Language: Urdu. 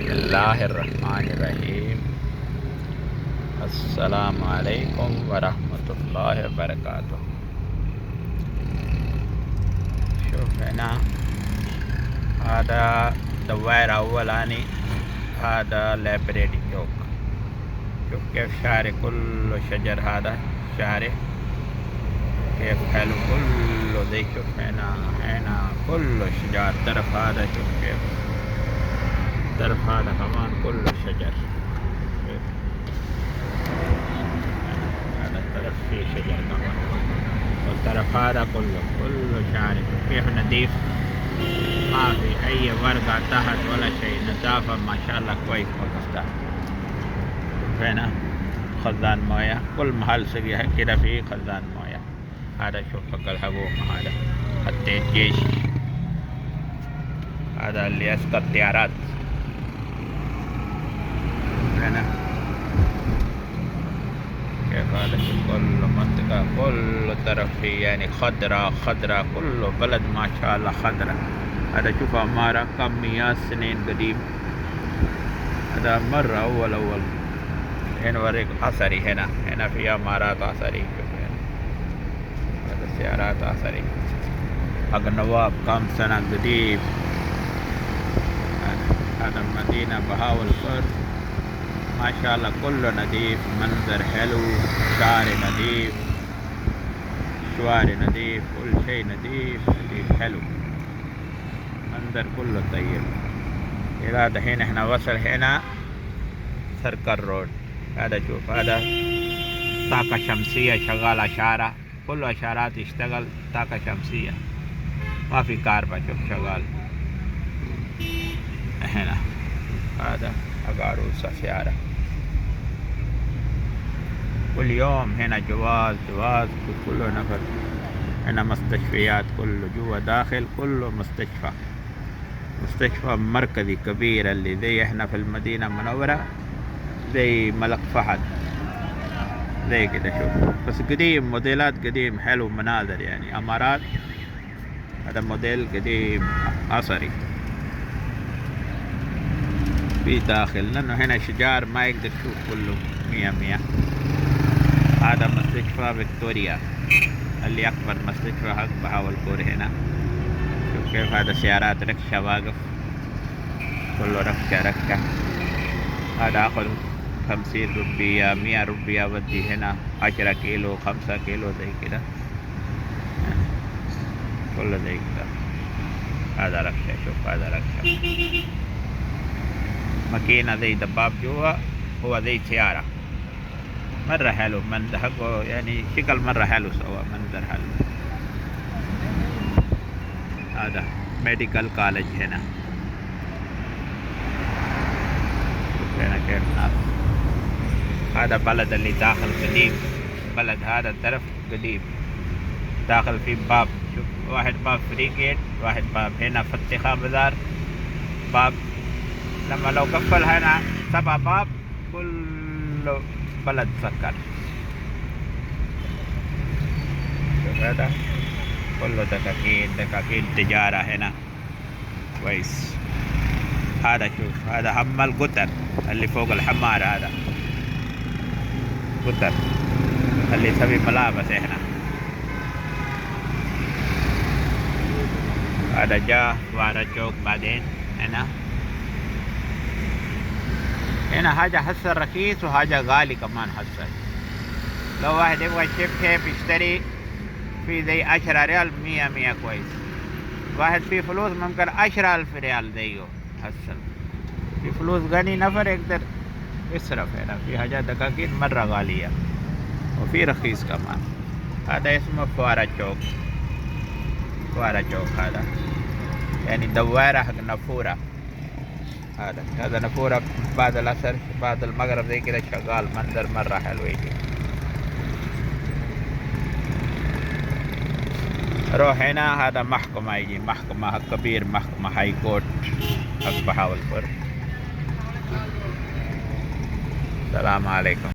بسم اللہ الرحمن الرحیم۔ السلام علیکم ورحمۃ اللہ وبرکاتہ۔ شوف هنا هذا دوائر أولاني، هذا لابريدي جوك. شوف كيف شعري كله شجر، هذا شعري كيف حلو كله زي. شوف هنا كله شجار. طرف هذا شوف كيف، طرف هذا كمان كله شجر. هذا الطرف فيه شجر كمان، والطرف هذا كله شعري. شوف كيف نظيف، ما في أي ورقة تحت ولا شيء. نظافة ما شاء الله كويس باكستان. شوف هنا خزان موية، كل محل سقي كده فيه خزان موية. هذا شوف حق الحكومة، هذا خط الجيش، هذا اللي يسقط الطيارات. هنا كيف هذا كل منطقة كل طرف فيه يعني خضرة خضرة، كله بلد ما شاء الله خضرة. هذا شوف عمارة كم مئات سنين قديم. هذا مرة أول هنا وريك أثري. هنا في عمارات أثري. شوف هذا سيارات أثري حق النواب كم سنة قديم. هذا المدينة بهاولپور ما شاء الله كله نظيف، منظر حلو، شارع نظيف، شوارع نظيف، كل شيء نظيف حلو، منظر كله طيب. إلى دحين احنا وصل هنا سركل رود. هذا شوف هذا طاقة شمسية شغال أشارة، كل أشارات يشتغل طاقة شمسية، ما في كهرباء. شوف شغال هنا. هذا عروس سيارة كل يوم هنا جواز كله نفر. هنا مستشفيات كله جوا داخل، كله مستشفى مركزي كبير اللي زي احنا في المدينة المنورة، زي ملك فهد زي كده. شوف بس قديم، موديلات قديم حلو، مناظر يعني عمارات. هذا موديل قديم عصري في داخل، لأنه هنا شجار ما يقدر يشوف كله 100. هذا مستشفى فيكتوريا اللي أكبر مستشفى حق بهاولپور هنا. شوف كيف هذا سيارات ركشة واقف، كله ركشة. هذا أخذ 50 روپية 100 روپية ودي هنا 10 كيلو 5 كيلو زي كده، كله زي كده. هذا ركشة. شوف هذا ركشة، ماكينة زي دباب جوا، هو زي سيارة. مرة حلو منظر حقه، يعني شكل مرة حلو، سوا منظر حلو. هذا ميديكال كوليج هنا. هنا كيف ناس. هذا بلد اللي داخل قديم، بلد هذا الطرف قديم، داخل في باب. شوف واحد باب فري جيت، واحد باب هنا فتخا بازار باب. لما لو قفل هنا 7 باب كل بلد سكر. شوف هذا كله دكاكين تجارة هنا كويس. هذا شوف هذا حمل قطر اللي فوق الحمارة، هذا قطر اللي يسوي ملابس هنا. هذا جاء وارا جوك بعدين هنا حاجة حسن رخيص وحاجة غالي كمان حسن. لو واحد يبغى شيب كيف يشتري في زي 10 ريال 100 كويس. واحد فيه فلوس ممكن 10,000 ريال زيه حسن. في فلوس غني نفر يقدر يصرف. هنا في حاجات دكاكين مرة غالية وفي رخيص كمان. هذا اسمه فوارا چوک. هذا يعني دوائرة حق نافورة. هذا نافورة بعد العصر بعد المغرب زي كده شغال، منظر مرة حلو يجي. روح هنا هذا محكمة، يجي محكمة كبير، محكمة هاي كورت حق بهاولپور. السلام عليكم.